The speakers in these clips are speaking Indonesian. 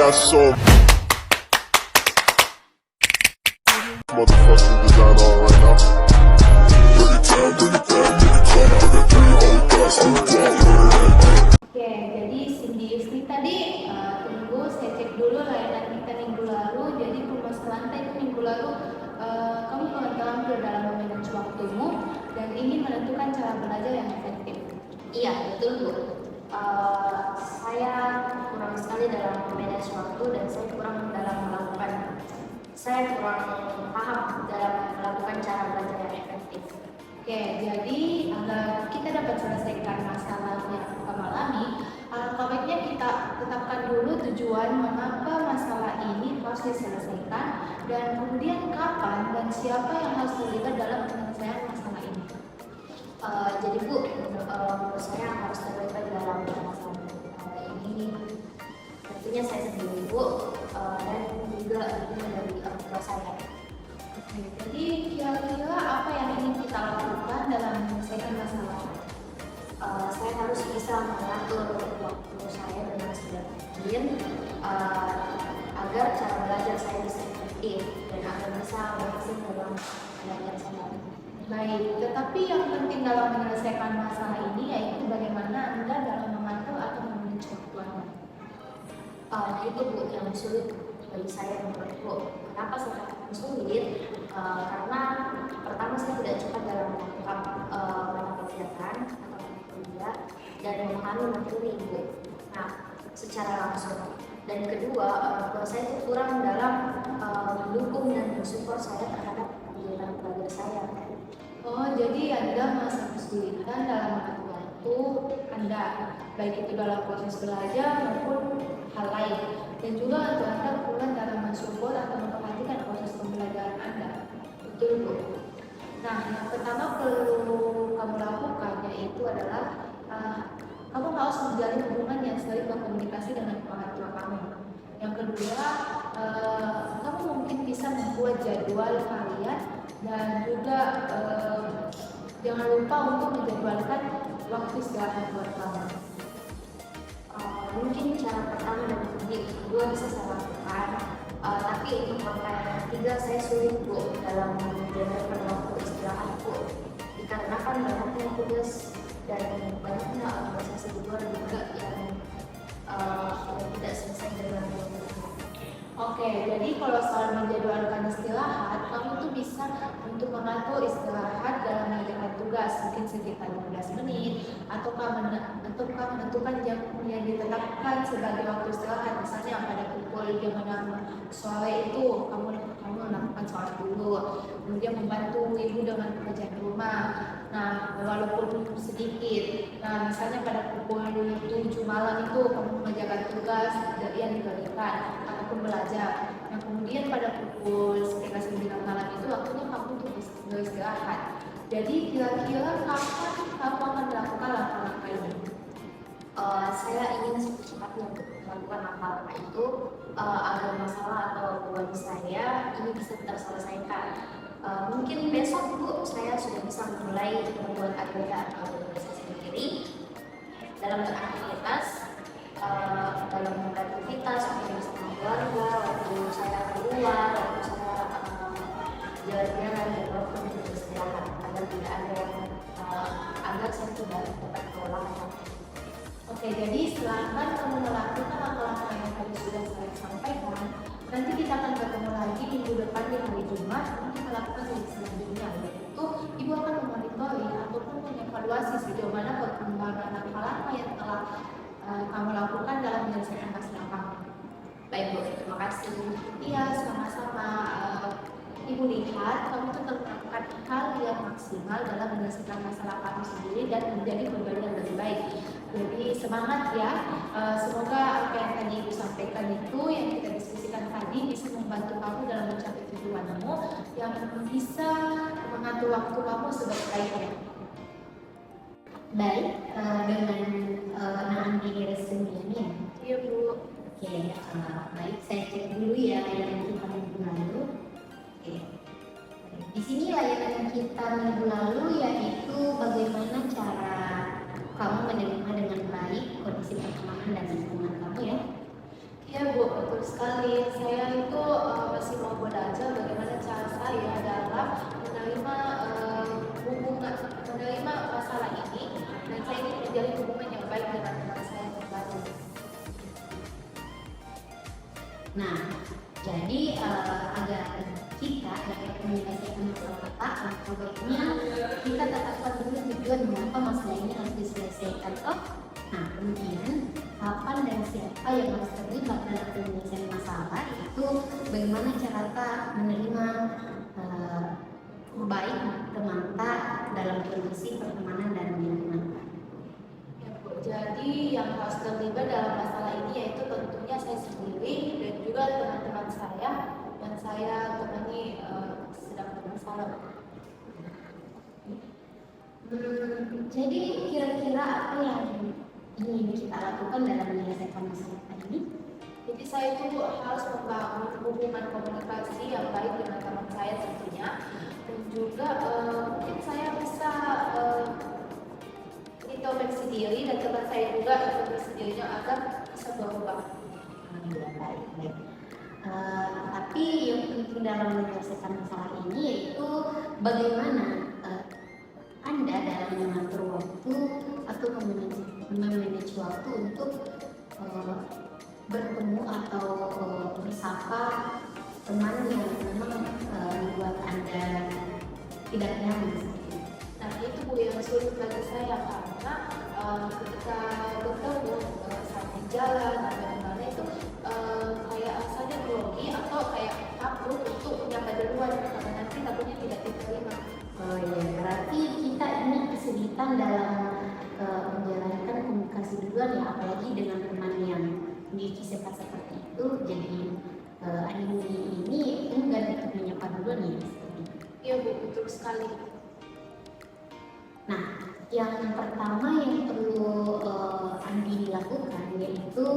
got so motherfucking design on right now. Bring it down, bring it down, bring it down. I got 3 old guys on the wall. Oke, jadi Cindy Yusni tadi tunggu saya cek dulu layanan kita minggu lalu. Jadi permasalahan itu minggu lalu kamu terampil dalam memanage waktumu dan ingin menentukan cara belajar yang efektif. Iya, betul Bu. Saya kurang sekali dalam memanage waktu dan saya kurang paham dalam melakukan cara belajar yang efektif. Oke, jadi agar kita dapat selesaikan masalah yang kamu alami, alangkah baiknya kita tetapkan dulu tujuan mengapa masalah ini harus diselesaikan dan kemudian kapan dan siapa yang harus terlibat dalam penyelesaian masalah ini. Jadi Bu, menurut saya harus terlibat dalam masalah ini tentunya saya sendiri Bu, dan juga dari orang tua saya. Jadi kira-kira apa yang ingin kita lakukan dalam menyelesaikan masalah? Saya harus bisa mengatur waktu saya dengan mungkin agar cara belajar saya bisa efektif dan agar bisa berhasil dalam belajar saya. Baik, tetapi yang penting dalam menyelesaikan masalah ini yaitu bagaimana Anda dalam mengatur atau memanage waktu Anda. Itu Bu yang sulit bagi saya menurut Bu. Kenapa saya katakan sulit? Karena pertama saya tidak cepat dalam melakukan banyak kegiatan atau kuliah dan memahami materi Bu. Nah, secara langsung. Dan kedua, orang tua saya itu kurang dalam mendukung dan mensupport saya terhadap kegiatan belajar saya. Oh, jadi Anda merasa kesulitan dalam mengatur waktu Anda, baik itu dalam proses belajar maupun hal lain. Dan juga Anda kurang dalam mensupport atau memperhatikan proses pembelajaran Anda. Betul Bu. Nah, yang pertama perlu kamu lakukan yaitu adalah kamu harus menjalin hubungan yang sering berkomunikasi dengan orang tua kamu. Yang kedua, kamu mungkin bisa membuat jadwal harian dan juga jangan lupa untuk menjadwalkan waktu istirahat buat kamu. Mungkin cara pertama dan kedua bisa saya lakukan, tapi untuk langkah yang ketiga saya sulit Bu dalam menjalankan waktu istirahat Bu, dikarenakan banyaknya tugas dan banyaknya organisasi juga yang tidak selesai dengan waktu. Oke, jadi kalau soal menjadwalkan istirahat, kamu tuh bisa untuk mengatur istirahat dalam mengerjakan tugas mungkin sekitar 15 menit atau kamu menentukan jam yang ditetapkan sebagai waktu istirahat, misalnya pada pukul jam 6 sore itu kamu melakukan sholat dulu, kemudian membantu ibu dengan pekerjaan rumah. Nah, walaupun sedikit, nah misalnya pada pukul 7 malam itu kamu mengerjakan tugas yang dibagikan ataupun belajar. Nah, kemudian pada pukul sekitar 9 malam itu waktunya kamu untuk beristirahat. Jadi kira-kira kapan kamu akan melakukan langkah-langkah ini? Saya ingin secepatnya melakukan langkah-langkah itu agar masalah atau beban saya ini bisa terselesaikan. Mungkin besok Bu saya sudah bisa memulai membuat agenda atau saya sendiri dalam beraktivitas, waktu bersama keluarga, waktu saya keluar, waktu saya jalan-jalan dan waktu untuk beristirahat agar tidak ada yang agar saya tidak dapat kelelahan. Oke, jadi silahkan kamu melakukan langkah-langkah yang tadi sudah saya sampaikan. Nanti kita akan bertemu lagi minggu depan di hari Jumat untuk melakukan sesi selanjutnya, yaitu Ibu akan memonitori ataupun mengevaluasi sejauh mana perkembangan langkah-langkah yang telah kamu lakukan dalam menyelesaikan masalah kamu. Baik Bu, terima kasih. Iya, sama-sama. Ibu lihat kamu tetap melakukan hal yang maksimal dalam menyelesaikan masalah kamu sendiri dan menjadi pribadi yang lebih baik. Jadi semangat ya. Semoga apa yang tadi Ibu sampaikan itu yang kita diskusikan tadi bisa membantu kamu dalam mencapai tujuanmu yang bisa mengatur waktu kamu sebaik-baiknya. Baik, dengan Anggi Resmian ya? Iya Bu. Oke, baik saya cek dulu ya layanan kita minggu lalu. Oke. Di sini layanan kita minggu lalu yaitu bagaimana cara kamu menerima dengan baik kondisi perkembangan dan lingkungan kamu ya. Iya Bu, betul saya itu masih mau belajar bagaimana cara saya dalam menerima hubungan, menerima masalah ini, dan saya ingin menjalin hubungan yang baik dengan teman saya yang baru. Nah, jadi agar kita dapat menyelesaikan masalah kita, baiknya kita tetapkan dulu tujuan mengapa masalah ini harus diselesaikan. Nah, kemudian kapan dan siapa yang harus terlibat dalam penyelesaian masalah itu bagaimana cara kita menerima baik teman kita dalam kondisi pertemanan dan lingkungan. Ya, Bu. Jadi yang harus terlibat dalam masalah ini yaitu tentunya saya sendiri dan juga teman-teman saya yang saya temani sedang bermasalah. Jadi kira-kira apa yang ingin kita lakukan dalam menyelesaikan masalah ini? Jadi saya itu harus membangun hubungan komunikasi yang baik dengan teman saya tentunya, dan juga mungkin saya bisa introspeksi diri dan teman saya juga introspeksi dirinya agar bisa berubah. Ya, baik. Tapi yang penting dalam menyelesaikan masalah ini yaitu bagaimana Anda dalam mengatur waktu atau memanage waktu untuk bertemu atau bersapa teman yang memang membuat Anda tidak nyaman. Nah itu Bu yang sulit bagi saya karena ketika bertemu saat di jalan atau mana itu kayak asalnya grogi atau kayak takut untuk menyapa duluan karena nanti takutnya tidak diterima. Oh iya, berarti kita ini kesulitan dalam menjalankan komunikasi duluan ya, apalagi dengan teman yang memiliki sifat seperti itu. Jadi anime ini enggan untuk menyapa duluan ya. Iya Bu, betul sekali. Nah, yang pertama yang perlu Andini lakukan yaitu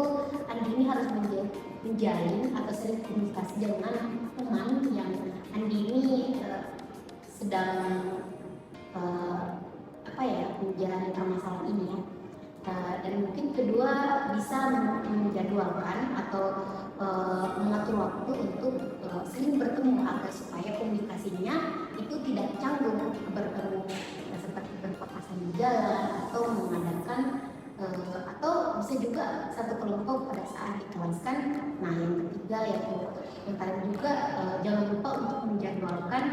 Andini harus menjalin atau sering komunikasi dengan teman yang Andini sedang menjalani permasalahan ini ya. Dan mungkin kedua bisa menjadwalkan atau mengatur waktu untuk sering bertemu agar supaya komunikasinya itu tidak canggung bertemu seperti berpapasan di jalan atau mengadakan atau bisa juga satu kelompok pada saat di kelas kan. Nah yang ketiga yang terakhir juga jangan lupa untuk menjadwalkan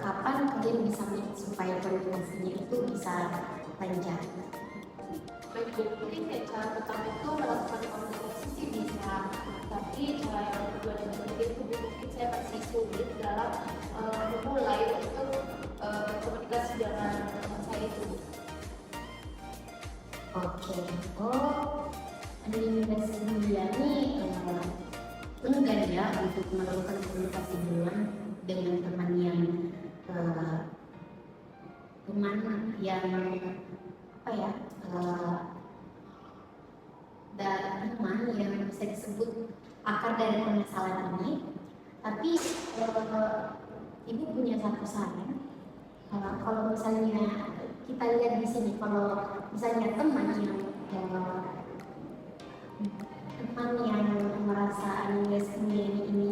kapan kalian bisa meet supaya komunikasinya itu bisa lancar. Baik Bu, mungkin ya cara pertama itu melakukan komunikasi sih bisa, tapi cara yang kedua dan ketiga itu mungkin saya masih sulit dalam memulai untuk berkomunikasi dengan teman saya itu. Oke, Andini sendiri enggan ya untuk melakukan komunikasi duluan dengan teman yang dan teman yang bisa disebut akar dari permasalahan ini. Tapi ibu punya satu saran. Kalau misalnya kita lihat di sini, kalau misalnya teman yang merasa Andini ini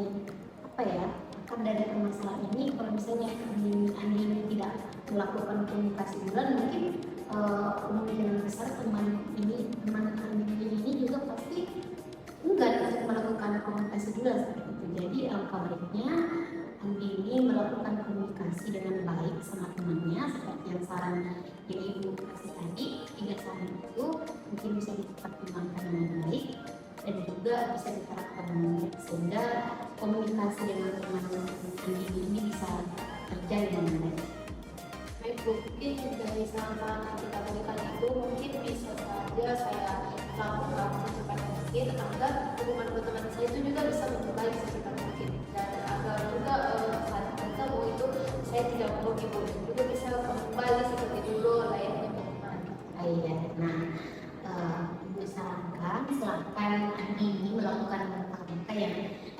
akar dari permasalahan ini, kalau misalnya Andini tidak melakukan komunikasi duluan, mungkin kemungkinan besar teman Andini ini juga pasti enggak untuk melakukan komunikasi duluan seperti itu. Jadi alangkah baiknya Andini melakukan komunikasi dengan baik sama temannya seperti yang saran yang ibu kasih tadi. 3 saran itu mungkin bisa dipertimbangkan dengan baik dan juga bisa diterapkan dengan baik sehingga komunikasi dengan teman Andini ini bisa terjadi dengan baik. Baik Bu, mungkin dari saran yang kita berikan itu mungkin bisa saja saya lakukan secepat mungkin agar hubungan teman saya itu juga bisa membaik secepat mungkin, dan agar juga saat bertemu itu saya tidak merugi Bu, juga bisa kembali seperti dulu layaknya teman. Iya, nah ibu sarankan silakan Andini melakukan langkah-langkah yang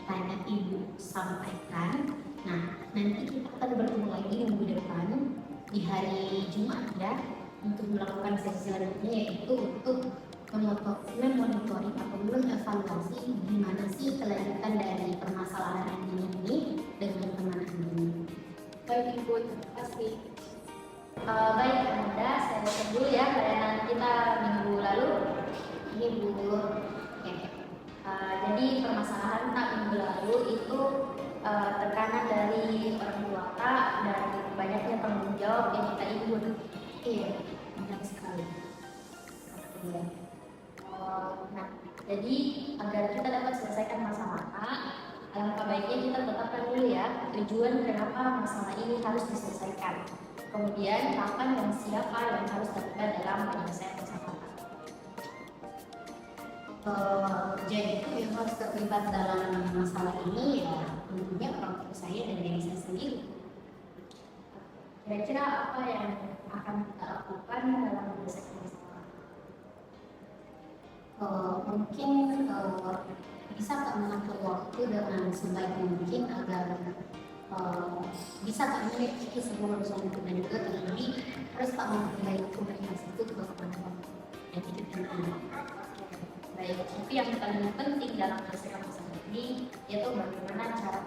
tadi ibu sampaikan. Nah, nanti kita akan bertemu lagi minggu depan di hari Jumat ya untuk melakukan sesi selanjutnya, yaitu untuk memonitoring atau mengevaluasi gimana sih kelanjutan dari permasalahan ini dengan teman ini. Baik Ibu, terima kasih. Baik Anda, saya baca dulu ya layanan kita minggu lalu. Ini Bu. Oke. Jadi permasalahan tak minggu lalu itu tekanan dari orang tua Kak dan banyaknya tanggung jawab yang kita ikut. Iya, benar sekali. Iya. Nah, jadi agar kita dapat selesaikan masalah Kak, alangkah baiknya kita tetapkan dulu ya tujuan kenapa masalah ini harus diselesaikan. Kemudian kapan dan siapa yang harus terlibat dalam penyelesaian masalah. Jadi itu yang harus terlibat dalam masalah ini ya tentunya orang tua saya dan diri saya sendiri. Kira-kira apa yang akan kita lakukan dalam menyelesaikan masalah? Mungkin bisa tak mengatur waktu dengan sebaik mungkin agar bisa tak memiliki sebuah urusan itu dan juga terlebih harus tak memperbaiki komunikasi itu ke teman-teman dan itu teman-teman. Baik, tapi yang paling penting dalam menyelesaikan masalah ini yaitu bagaimana cara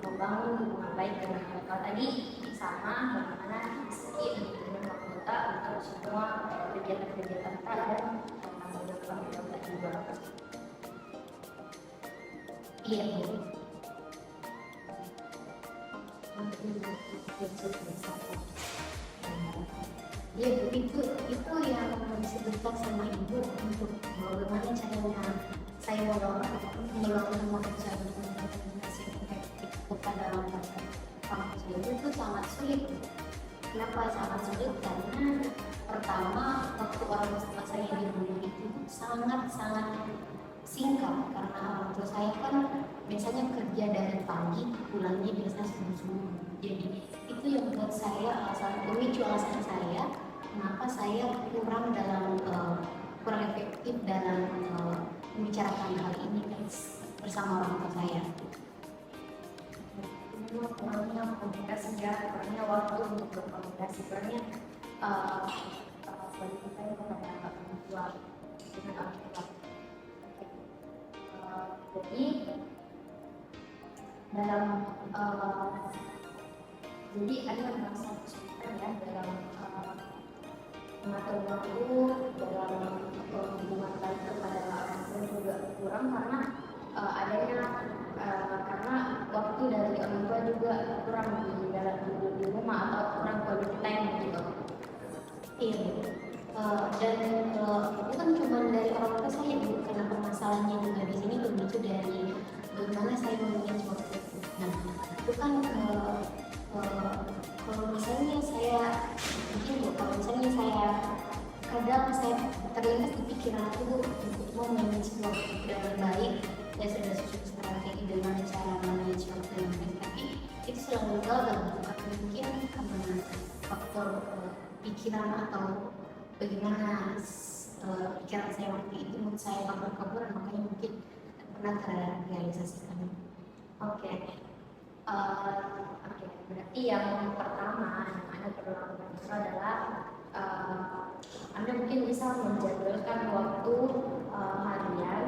membangun hubungan baik dengan mereka tadi, sama bagaimana diskusi dengan anggota untuk semua kegiatan-kegiatan kita dan tanggung-tanggung juga. Iya, Bu. Ya itu yang disebutkan sama ibu untuk bagaimana caranya saya melakukan pekerjaan komunikasi efektif kepada orang tua itu sangat sulit. Kenapa sangat sulit? Karena pertama waktu orang tua saya di rumah itu sangat singkat karena orang tua saya kan biasanya kerja dari pagi pulangnya biasanya subuh. Jadi itu yang membuat saya pemicu alasan saya kenapa saya kurang efektif dalam membicarakan hal ini bersama orang tua saya. Kurangnya komunikasi ya, kurangnya waktu untuk berkomunikasi, kurangnya pendidikan kepada orang tua dengan orang tua. Jadi dalam jadi ada merasa kesulitan ya dalam mengatur waktu dalam hubungan baik kepada orang tua juga kurang karena adanya karena waktu dari orang tua juga kurang di rumah atau kurang quality time gitu. Iya, dan bukan cuma dari orang tua saya Bu, karena permasalahannya juga di sini bermuncul dari bagaimana saya memanage waktu itu. Nah, itu kan kalau misalnya saya kadang saya terlintas di pikiran aku untuk memanage waktu dengan baik. Saya sudah susun strategi dengan cara memanage waktu yang baik, tapi itu selalu gagal karena mungkin karena faktor pikiran atau bagaimana pikiran saya waktu itu menurut saya kabur-kaburan, makanya mungkin pernah terrealisasikan. Oke. Berarti yang pertama yang Anda perlu lakukan itu adalah Anda mungkin bisa menjadwalkan waktu harian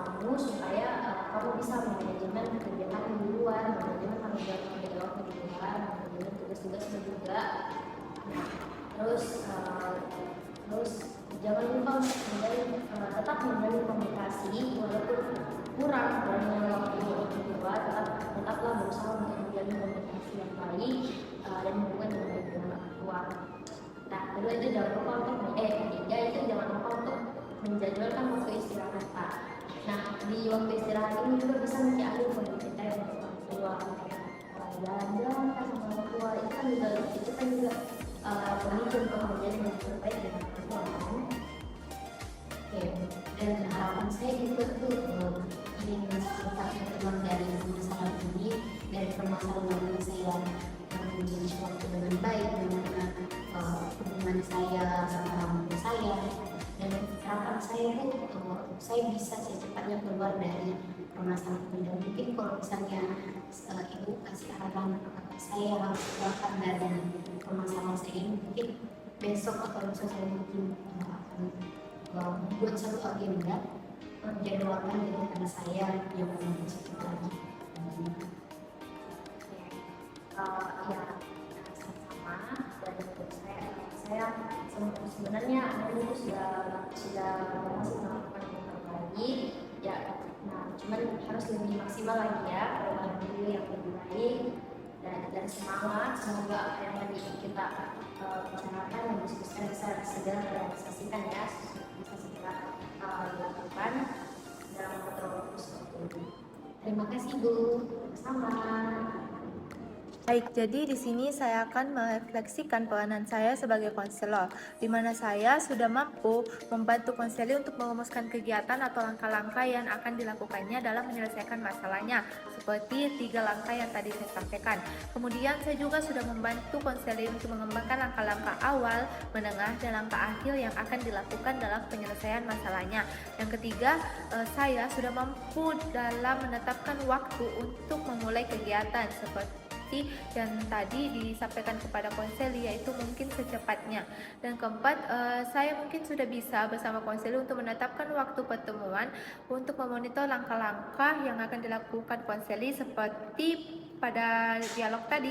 kamu supaya kamu bisa manajemen kegiatan di luar, manajemen tanggung jawab di luar, manajemen tugas-tugas juga. Nah, terus jangan lupa tetap menjalin komunikasi walaupun kurang dalam waktu kedua, tetaplah berusaha untuk menjalin komunikasi yang baik dan hubungan yang baik dengan orang tua. Nah, kedua itu jangan lupa ketiga itu jangan lupa untuk menjadwalkan waktu istirahat Pak. Nah, di waktu istirahat ini juga bisa mencari quality time dengan orang tua, jalan-jalan sama orang tua itu kan juga pemicu untuk menjadi yang terbaik dengan orang tua. Oke, dan harapan saya juga tuh ingin secepatnya keluar dari masalah ini, dari permasalahan saya menjadi waktu dengan baik dengan hubungan saya sama orang tua saya, dan harapan saya tuh saya bisa secepatnya keluar dari permasalahan ini. Dan mungkin kalau misalnya ibu kasih arahan apakah saya harus keluarkan dari permasalahan saya ini, mungkin besok atau lusa saya mungkin akan membuat satu agenda, menjadwalkan kegiatan saya yang lebih cepat lagi. Ya, sama-sama. Dan menurut saya sebenarnya itu sudah masih melakukan yang terbaik. Ya, nah cuman harus lebih maksimal lagi ya, perubahan diri yang lebih baik dan semangat. Semoga apa yang tadi kita bicarakan dan diskusikan bisa segera realisasikan ya, bisa segera dilakukan dalam waktu seperti ini. Terima kasih Bu. Sama. Baik, jadi di sini saya akan merefleksikan peranan saya sebagai konselor, di mana saya sudah mampu membantu konselor untuk merumuskan kegiatan atau langkah-langkah yang akan dilakukannya dalam menyelesaikan masalahnya, seperti 3 langkah yang tadi saya sampaikan. Kemudian saya juga sudah membantu konselor untuk mengembangkan langkah-langkah awal, menengah, dan langkah akhir yang akan dilakukan dalam penyelesaian masalahnya. Yang ketiga, saya sudah mampu dalam menetapkan waktu untuk memulai kegiatan, seperti yang tadi disampaikan kepada konselor, yaitu mungkin secepatnya. Dan keempat, saya mungkin sudah bisa bersama konselor untuk menetapkan waktu pertemuan untuk memonitor langkah-langkah yang akan dilakukan konselor, seperti pada dialog tadi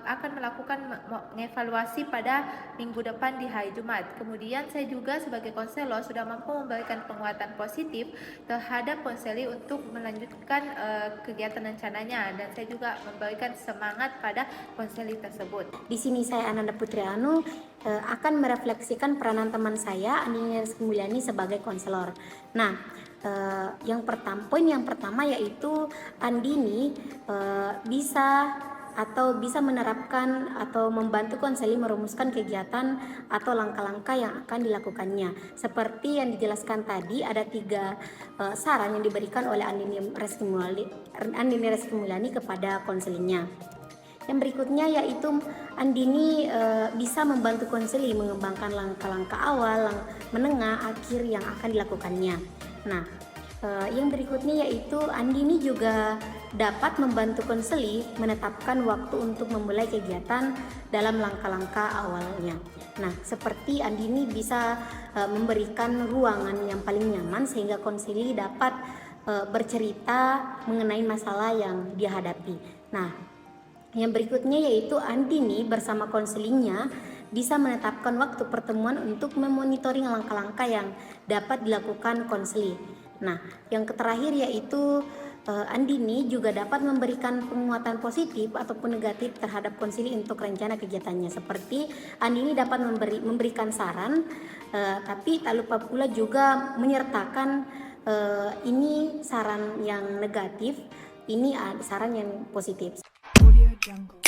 akan melakukan mengevaluasi pada minggu depan di hari Jumat. Kemudian saya juga sebagai konselor sudah mampu memberikan penguatan positif terhadap konselor untuk melanjutkan kegiatan rencananya, dan saya juga memberikan semangat pada konselor tersebut. Di sini saya Ananda Putri Anu akan merefleksikan peranan teman saya Andini Rizky Mulyani sebagai konselor. Nah, poin yang pertama yaitu Andini bisa menerapkan atau membantu konselor merumuskan kegiatan atau langkah-langkah yang akan dilakukannya. Seperti yang dijelaskan tadi, ada 3 saran yang diberikan oleh Andini Rizky Mulyani kepada konselornya. Yang berikutnya yaitu Andini bisa membantu konselor mengembangkan langkah-langkah awal, menengah, akhir yang akan dilakukannya. Nah, yang berikutnya yaitu Andini juga dapat membantu konselor menetapkan waktu untuk memulai kegiatan dalam langkah-langkah awalnya. Nah, seperti Andini bisa memberikan ruangan yang paling nyaman sehingga konselor dapat bercerita mengenai masalah yang dia hadapi. Nah, yang berikutnya yaitu Andini bersama konselornya bisa menetapkan waktu pertemuan untuk memonitoring langkah-langkah yang dapat dilakukan konselor. Nah, yang terakhir yaitu Andini juga dapat memberikan penguatan positif ataupun negatif terhadap konselor untuk rencana kegiatannya. Seperti Andini dapat memberikan saran, tapi tak lupa pula juga menyertakan ini saran yang negatif, ini saran yang positif. Audio Jungle.